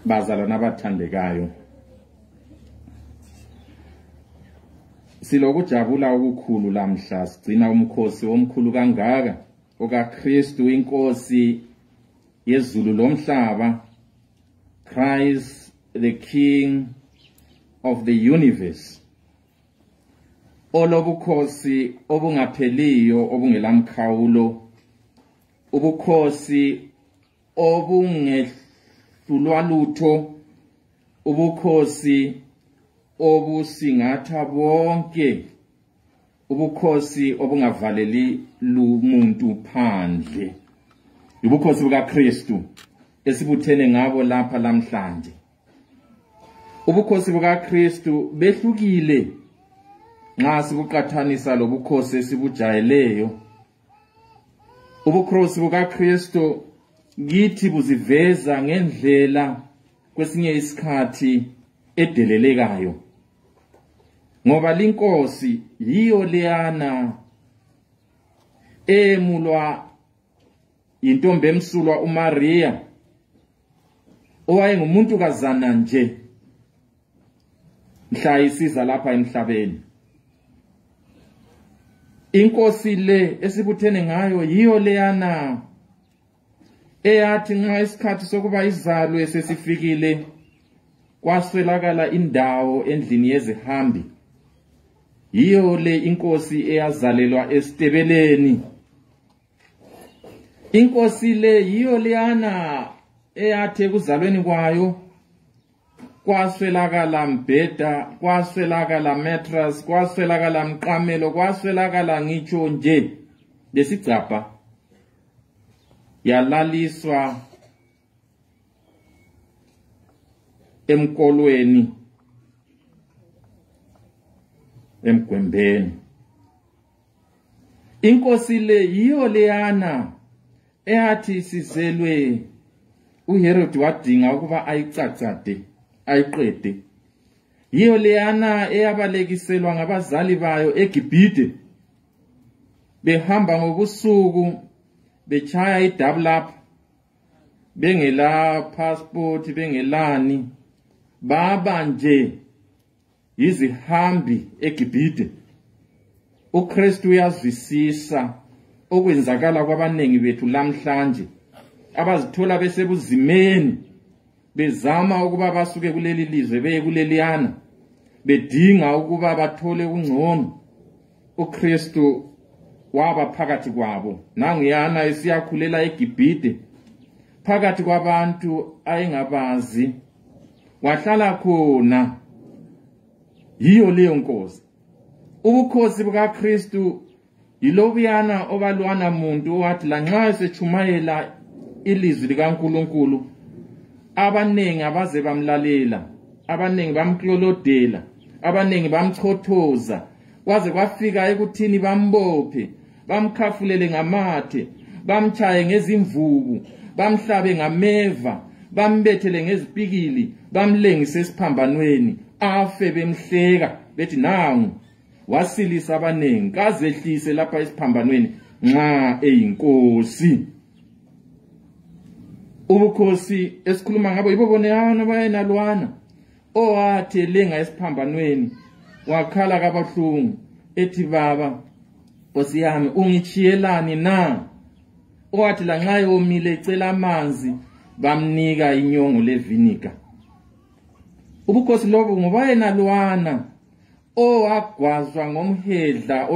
bazalwana abathandekayo, silokujabula okukhulu lamhla sigcina umkhosi omkhulu kangaka okaKristu inkosi yezulu lomhlaba, Christ the King of the universe, olobukhosi obungapheliyo obungelamkhawulo, ubukhosi obungehlulwa lutho, ubukhosi obusingatha bonke, ubukhosi obungavaleli lumuntu phandle, ubukhosi bukaKristu esibuthene ngabo lapha lamhlanje. Ubukhosi bukaKristu behlukile nxa sibuqathanisa lobukhosi esibujayeleyo. Ubukhosi bukaKristu kithi buziveza ngendlela kwesinye isikhathi edelelekayo, ngoba linkosi yiyo leyana emulwa intombi emsulwa uMaria, owayengumuntu kazana nje mhla isiza lapha emhlabeni. Inkosi le esibuthene ngayo yiyo leyana eyathi nxa isikhathi sokuba izalwe sesifikile kwaswelakala indawo endlini yezihambi, yiyo le inkosi eyazalelwa esitebeleni. Inkosi le yiyo leyana eyathi ekuzalweni kwayo kwaswelakala mbheda, kwaswelakala mattress, kwaswelakala mqamelo, kwaswelakala ngitsho nje lesigcabha, yalaliswa emkolweni, emgwembeni. Inkosi le yiyo leyana eyathi sizelwe uHerod wadinga ukuba ayicacade ayiqede. Yiyo leyana eyabalekiselwa ngabazali bayo eGibhite, behamba ngobusuku bechaya idouble up, bengela passport, bengelani, baba nje yizihambi eGibhite. uKristu uyazwisisa okwenzakala kwabanengi bethu lamhlanje, abazithola besebuzimeni bezama ukuba basuke kuleli lizwe beye kuleliyana, bedinga ukuba bathole ungcono. uKristu waba phakathi kwabo, nangiyana esiyakhulela eGibhite phakathi kwabantu ayengabazi, wahlala khona. Yiyo leyo nkosi. Ubukhosi bukaKristu yilobuyana obalwana muntu owathi lanxa esechumayela ilizwi likaNkulunkulu abanengi abaze bamlalela, abanengi bamklolodela, abanengi bamchothoza, kwaze kwafika ekuthini bambophe, bamkhafulele ngamathe, bamchaye ngezimvubu, bamhlabe ngameva, bambethele ngezipikili, bamlengise esiphambanweni, afe bemhleka bethi nangu wasilisa abanengi, kazehlise lapha esiphambanweni nxa eyinkosi. Ubukhosi esikhuluma ngabo yibo boneyana bayenalwana, owathi lenga esiphambanweni wakhala kabahlungu ethi, baba Nkosi yami ungichiyelani na? Owathi lanxa yomile ecela amanzi bamnika inyongo levinika. Ubukhosi lobo ngobayenalwana owagwazwa ngomhedla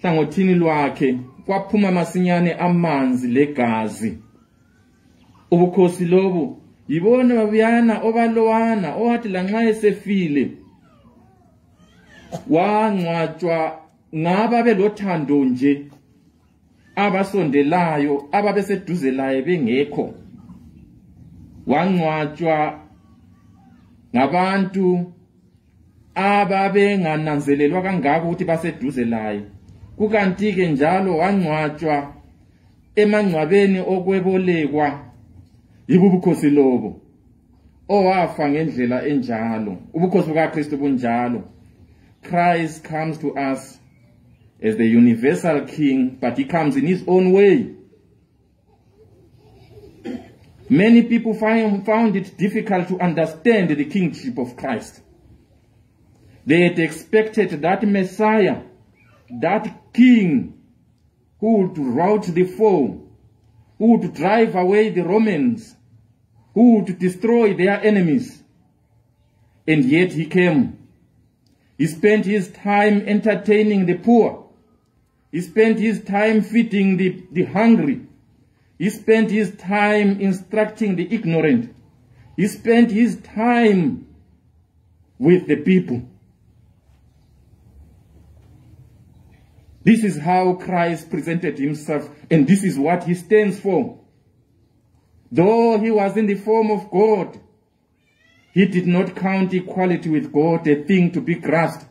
hlangothini lwakhe, kwaphuma masinyane amanzi legazi. Ubukhosi lobo yibona babuyana obalowana owathi lanxa esefile wangcwatshwa ngaba belothando nje, abasondelayo, ababeseduze laye bengekho. Wangcwatshwa ngabantu ababengananzelelwa kangaka ukuthi baseduze laye, kukanti ke njalo wangcwatshwa emangcwabeni okwebolekwa. Yibo ubukhosi lobo owafa ngendlela enjalo. Ubukhosi bukaKristu bunjalo. Christ comes to us as the universal king, but he comes in his own way. Many people found it difficult to understand the kingship of Christ. They had expected that Messiah, that king, who would rout the foe, who would drive away the Romans, who would destroy their enemies. And yet he came. He spent his time entertaining the poor. He spent his time feeding the hungry. He spent his time instructing the ignorant. He spent his time with the people. This is how Christ presented himself, and this is what he stands for. Though he was in the form of God, he did not count equality with God a thing to be grasped.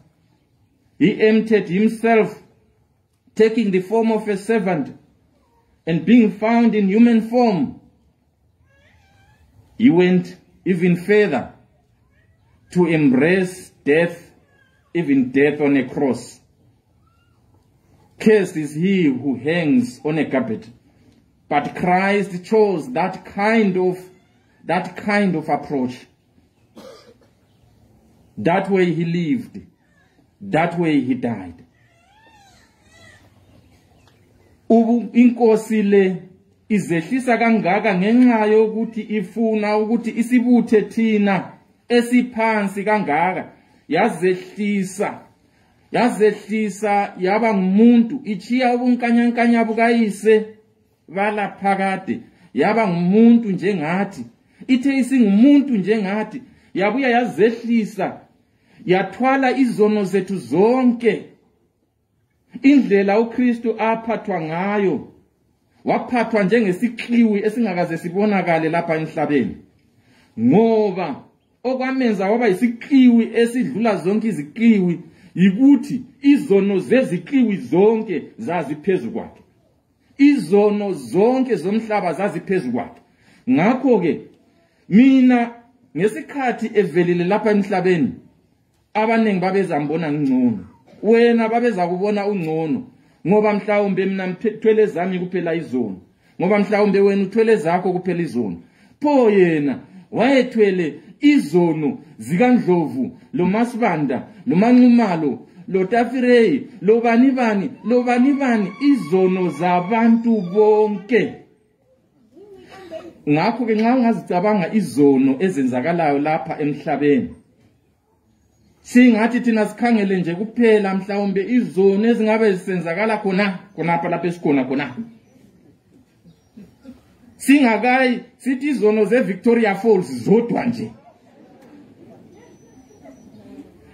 He emptied himself, taking the form of a servant, and being found in human form. He went even further to embrace death, even death on a cross. Cursed is he who hangs on a carpet. But Christ chose that kind of approach. That way he lived. That way he died. Inkosi le izehlisa kangaka ngenxa yokuthi ifuna ukuthi isibuthe thina esiphansi kangaka, yazehlisa yaba ngumuntu, ichiya ubunkanyankanya bukayise balaphakade, yaba ngumuntu njengathi. Ithe isingumuntu njengathi, yabuya yazehlisa, yathwala izono zethu zonke. Indlela uKristu aphathwa ngayo, waphathwa njengesikliwi esingakaze sibonakale lapha emhlabeni. Ngoba okwamenza waba isikliwi esidlula zonke izikliwi, yikuthi izono zezikliwi zonke zaziphezu kwakhe. Izono zonke zomhlaba zaziphezu kwakhe. Ngakho ke mina ngesikhathi evelile lapha emhlabeni, abaningi babezambona ngcono. Wena babeza kubona ungcono ngoba mhlawumbe mina ngithwele zami kuphela izono, ngoba mhlawumbe wena uthwele zakho kuphela izono. Pho yena wayethwele izono zikaNdlovu, lo Masibanda, lo Manxumalo, lo Tafirei, lo banibani, izono zabantu bonke. Ngakho ke nxa ungazicabanga izono ezenzakalayo lapha emhlabeni, singathi thina sikhangele nje kuphela mhlawumbe izono ezingabe zisenzakala khonapha lapha esikhona khona. Singakayi sithi izono zeVictoria Falls zodwa nje.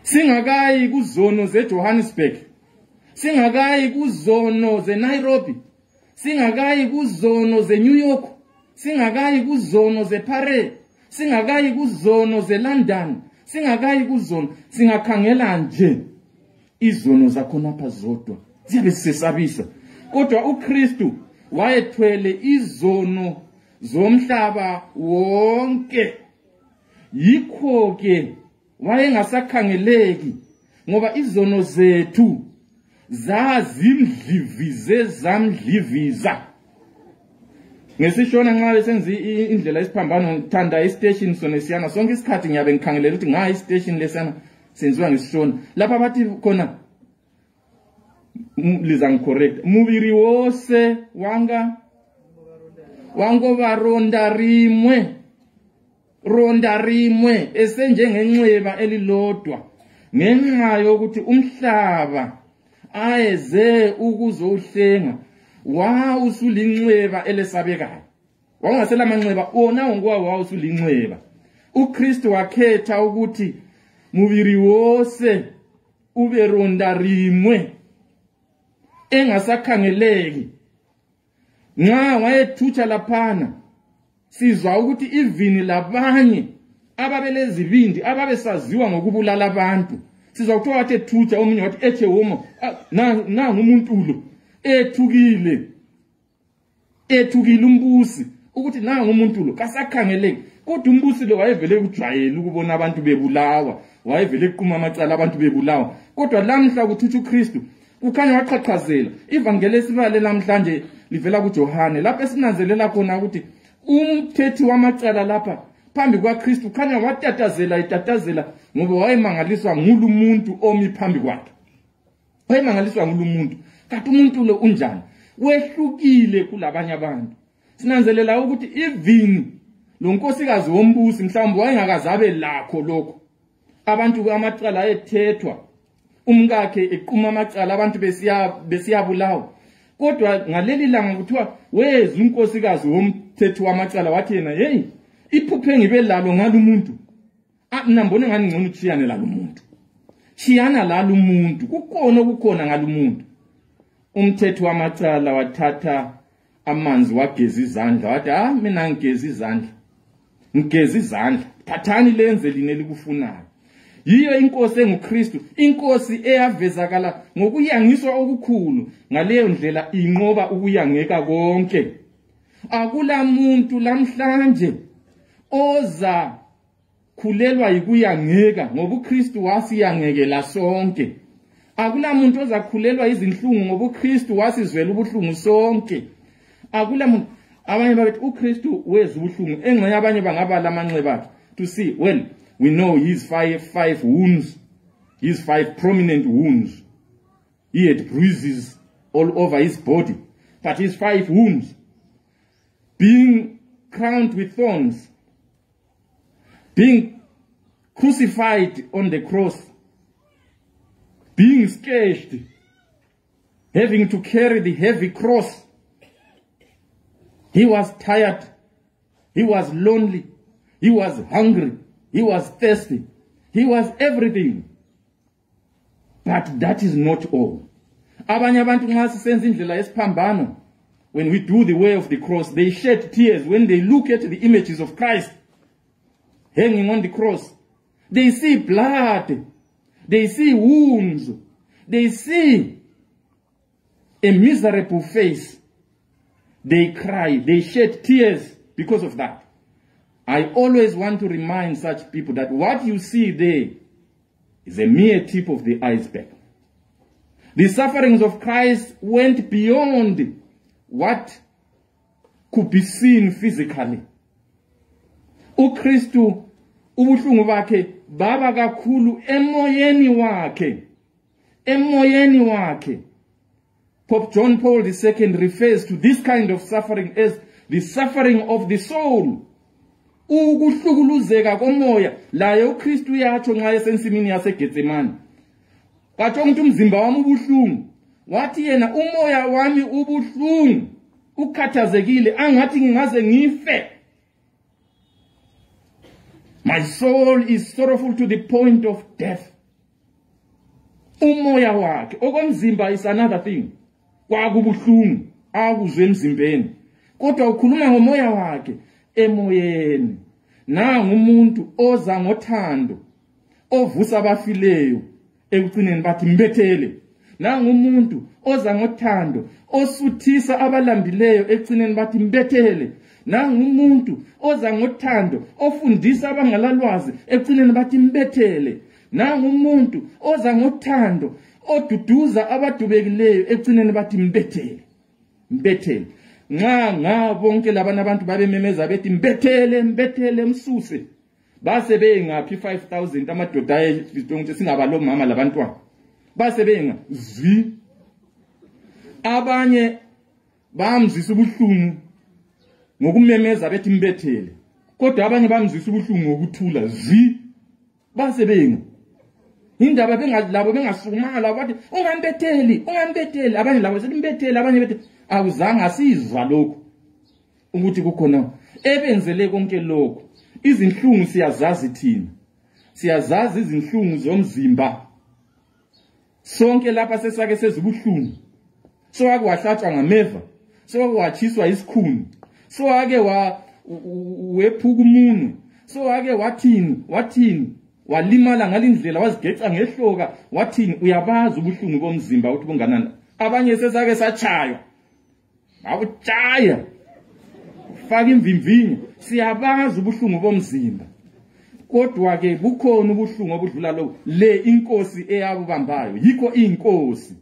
Singakayi kuzono zeJohannesburg. Singakayi kuzono zeNairobi. Singakayi kuzono zeNew York. Singakayi kuzono zeParis. Singakayi kuzono zeLondon. Singakayi kuzono, singakhangela nje izono zakhonapha zodwa, ziyabe sisabisa. Kodwa uKristu wayethwele izono zomhlaba wonke. Yikho ke wayengasakhangeleki, ngoba izono zethu zazimdlivize zamdliviza. Ngesishona nxa besenza indlela esiphambano, ngithanda istation sonesiyana sonke isikhathi ngiyabe ngikhangelela ukuthi ngayi istation lesana senziwa ngesishona. Lapha bathi khona, liza ngicorrect, mubiri wose wango baronda rimwe esenjengenxeba elilodwa, ngenxa yokuthi umhlaba ayeze ukuzowuhlenga. Usulinxeba elesabekayo. Wangasela manxeba ona ngwa usulinxeba. uKristu wakhetha ukuthi mubiri wose ube ronda rimwe engasakhangeleki. Nxa wayethutsha laphana, sizwa ukuthi ivini labanye ababelezibindi ababesaziwa ngokubulala abantu, sizwa ukuthi wathi ethutsha omunye wathi ethe womo na ngumuntu lo ethukile umbusi, ukuthi na ngumuntu lo kasakhangeleki. Kodwa umbusi lo wayevele kujwayele ukubona abantu bebulawa, wayevele kuqhuma amacala abantu bebulawa. Kodwa lamhla kuthutsha uKristu, ukhanya waqhaqhazela. Ivangeli esibale namhlanje livela kuJohane, lapho esinanzelela khona ukuthi umthethi wamacala lapha phambi kwaKristu khanya watatazela ngoba wayemangaliswa ngulu umuntu omi phambi kwakhe. Wayemangaliswa ngulu umuntu. Kanti umuntu lo unjani? Wehlukile kulabanye abantu. Sinanzelela ukuthi even lo nkosikazi wombusi mhlawumbe wayengakazabe lakho lokho. Abantu amacala ayethethwa. Umkakhe eqhuma amacala abantu besiyabulawa. Kodwa ngaleli langa kuthiwa weza unkosikazi womthethi wamacala wathi yena hey iphuphe ngibe lalo ngalo umuntu. Nambone ngani ngcono uchiyane lalo umuntu. Chiyana lalo umuntu kukhona ngalo umuntu. Umthethi wamacala wathatha amanzi wageza izandla wathi mina ngigeza izandla. Thathani lenze line likufunayo. Yiyo inkosi enguKristu, inkosi eyavezakala ngokuyangiswa okukhulu, ngaleyo ndlela inqoba ukuyangeka konke. Akula muntu namhlanje oza khulelwa yikuyangeka ngoba uKristu wasiyangekela sonke. Akula muntu oza khulelwa izinhlungu ngoba uKristu wasizwela ubuhlungu sonke. Akula muntu abanye bathi uKristu weza ubuhlungu engxe abanye bangabala amanxeba akhe to see well we know his five wounds, his 5 prominent wounds. He had bruises all over his body, but his 5 wounds, being crowned with thorns, being crucified on the cross, being scourged, having to carry the heavy cross. He was tired, he was lonely, he was hungry, he was thirsty, he was everything. But that is not all. Abanye abantu nxa sisenza indlela yesiphambano, when we do the way of the cross, they shed tears when they look at the images of Christ hanging on the cross. They see blood, they see wounds, they see a miserable face. They cry, they shed tears because of that. I always want to remind such people that what you see there is a mere tip of the iceberg. The sufferings of Christ went beyond what could be seen physically. uKristu ubuhlungu bakhe baba kakhulu emoyeni wakhe. Pope John Paul II refers to this kind of suffering as the suffering of the soul. Ukuhlukuluzeka komoya laye uKristu yatsho nxa esensimini yaseGetsemane. Wathi ukuthi umzimba wami ubuhlungu, wathi yena umoya wami ubuhlungu, ukhathazekile angathi ngingaze ngife. My soul is sorrowful to the point of death. Umoya wakhe okomzimba is another thing. Kwakubuhlungu akuzwe emzimbeni. Kodwa ukhuluma ngomoya wakhe emoyeni. Nangu umuntu oza ngothando, ovusa abafileyo ekugcineni bathi mbethele. Nangu umuntu oza ngothando, osuthisa abalambileyo ekugcineni bathi mbethele. Nangu umuntu oza ngothando, ofundisa abangalalwazi ekugcineni bathi mbethele. Nangu umuntu oza ngothando, oduduza abadubekileyo ekugcineni bathi mbethele. Nga bonke labana abantu babememeza bethi mbethele msuse. Base bengaphi 5000 amadoda ayesitonke singabalo mama labantwana. Base benga zwi. Abanye bamzisa ubuhlungu ngokumemeza bethi mbethele. Kodwa abanye bamzisa ubuhlungu ngokuthula zwi. Base benga indaba bengalabo bengasukuma bathi ungambetheli abanye labo sethi mbethele abanye bethi awuzange asizwa lokho ukuthi kukhona ebenzele konke lokho. Izinhlungu siyazazi thina, siyazazi izinhlungu zomzimba. Sonke lapha sesake sezibuhlungu, sowake wahlatshwa ngameva, sowake watshiswa isikhuni, sowake wephuka umunwe, sowake wathini walimala ngalindlela wazigeca ngehloka wathini. Uyabaza ubuhlungu bomzimba ukuthi bunganani. Abanye sesake satshaywa awutshaya faka imvimvinyo, siyabaza ubuhlungu bomzimba. Kodwa ke bukhona ubuhlungu obudlula lo le inkosi eyabubambayo, yikho inkosi